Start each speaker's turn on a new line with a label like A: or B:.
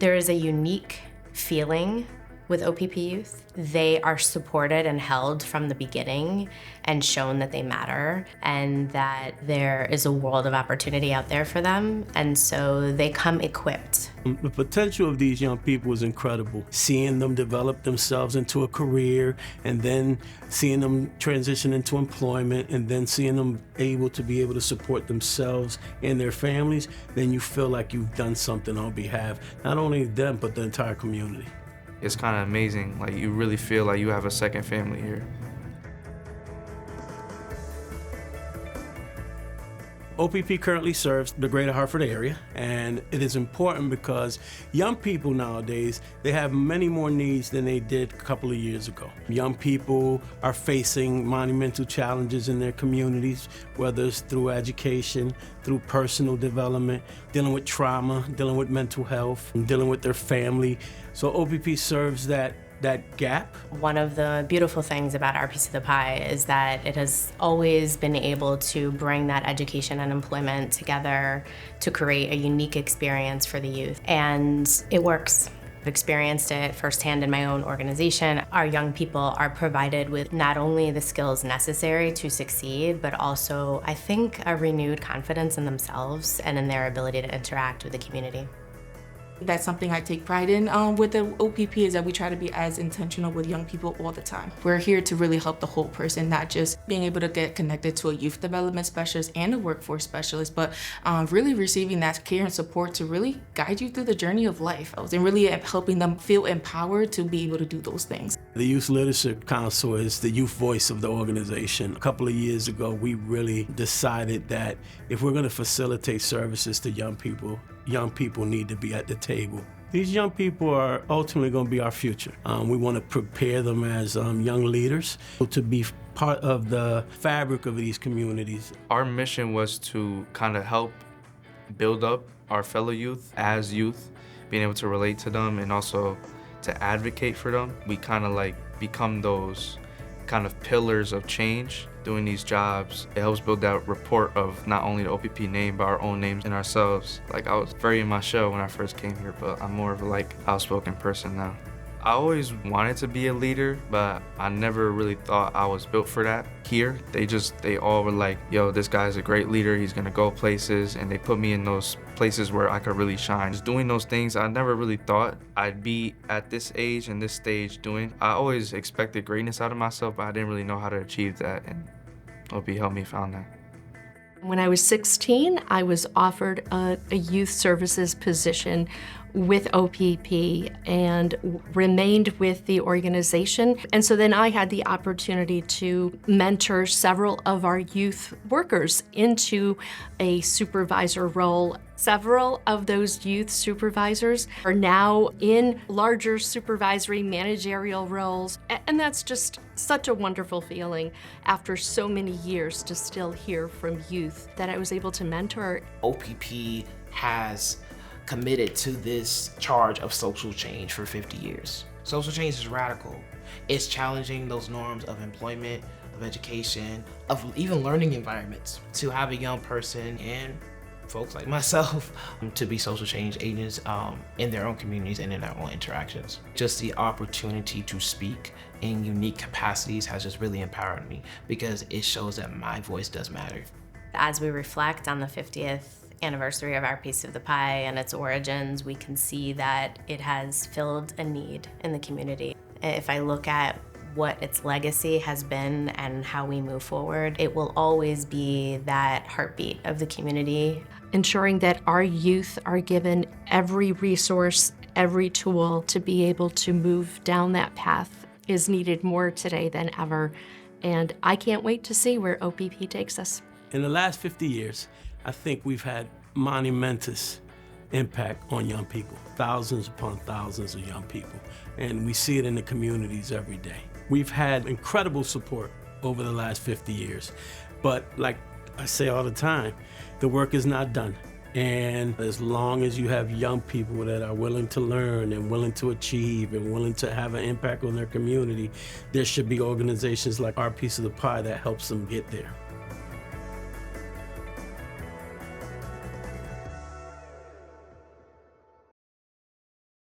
A: There is a unique feeling with OPP youth. They are supported and held from the beginning and shown that they matter and that there is a world of opportunity out there for them. And so they come equipped.
B: The potential of these young people is incredible. Seeing them develop themselves into a career, and then seeing them transition into employment, and then seeing them able to support themselves and their families, then you feel like you've done something on behalf, not only of them, but the entire community.
C: It's kind of amazing. Like, you really feel like you have a second family here.
B: OPP currently serves the Greater Hartford area, and it is important because young people nowadays, they have many more needs than they did a couple of years ago. Young people are facing monumental challenges in their communities, whether it's through education, through personal development, dealing with trauma, dealing with mental health, and dealing with their family. So OPP serves that gap.
A: One of the beautiful things about our piece of the pie is that it has always been able to bring that education and employment together to create a unique experience for the youth. And it works. I've experienced it firsthand in my own organization. Our young people are provided with not only the skills necessary to succeed, but also, I think, a renewed confidence in themselves and in their ability to interact with the community.
D: That's something I take pride in with the OPP, is that we try to be as intentional with young people all the time. We're here to really help the whole person, not just being able to get connected to a youth development specialist and a workforce specialist, but really receiving that care and support to really guide you through the journey of life and really helping them feel empowered to be able to do those things.
B: The Youth Leadership Council is the youth voice of the organization. A couple of years ago, we really decided that if we're going to facilitate services to young people need to be at the table. These young people are ultimately going to be our future. We want to prepare them as young leaders to be part of the fabric of these communities.
C: Our mission was to kind of help build up our fellow youth as youth, being able to relate to them and also to advocate for them. We kind of like become those kind of pillars of change doing these jobs. It helps build that rapport of not only the OPP name, but our own names and ourselves. Like, I was very in my shell when I first came here, but I'm more of a like outspoken person now. I always wanted to be a leader, but I never really thought I was built for that. Here, they all were like, yo, this guy's a great leader, he's gonna go places, and they put me in those places where I could really shine. Just doing those things I never really thought I'd be at this age and this stage doing. I always expected greatness out of myself, but I didn't really know how to achieve that, and OP helped me find that.
E: When I was 16, I was offered a youth services position with OPP and remained with the organization. And so then I had the opportunity to mentor several of our youth workers into a supervisor role. Several of those youth supervisors are now in larger supervisory managerial roles. And that's just such a wonderful feeling after so many years to still hear from youth that I was able to mentor.
F: OPP has committed to this charge of social change for 50 years. Social change is radical. It's challenging those norms of employment, of education, of even learning environments. To have a young person and folks like myself to be social change agents in their own communities and in their own interactions. Just the opportunity to speak in unique capacities has just really empowered me, because it shows that my voice does matter.
A: As we reflect on the 50th anniversary of our piece of the pie and its origins, we can see that it has filled a need in the community. If I look at what its legacy has been and how we move forward, it will always be that heartbeat of the community.
E: Ensuring that our youth are given every resource, every tool to be able to move down that path is needed more today than ever. And I can't wait to see where OPP takes us.
B: In the last 50 years, I think we've had monumentous impact on young people, thousands upon thousands of young people, and we see it in the communities every day. We've had incredible support over the last 50 years, but like I say all the time, the work is not done. And as long as you have young people that are willing to learn and willing to achieve and willing to have an impact on their community, there should be organizations like our piece of the pie that helps them get there.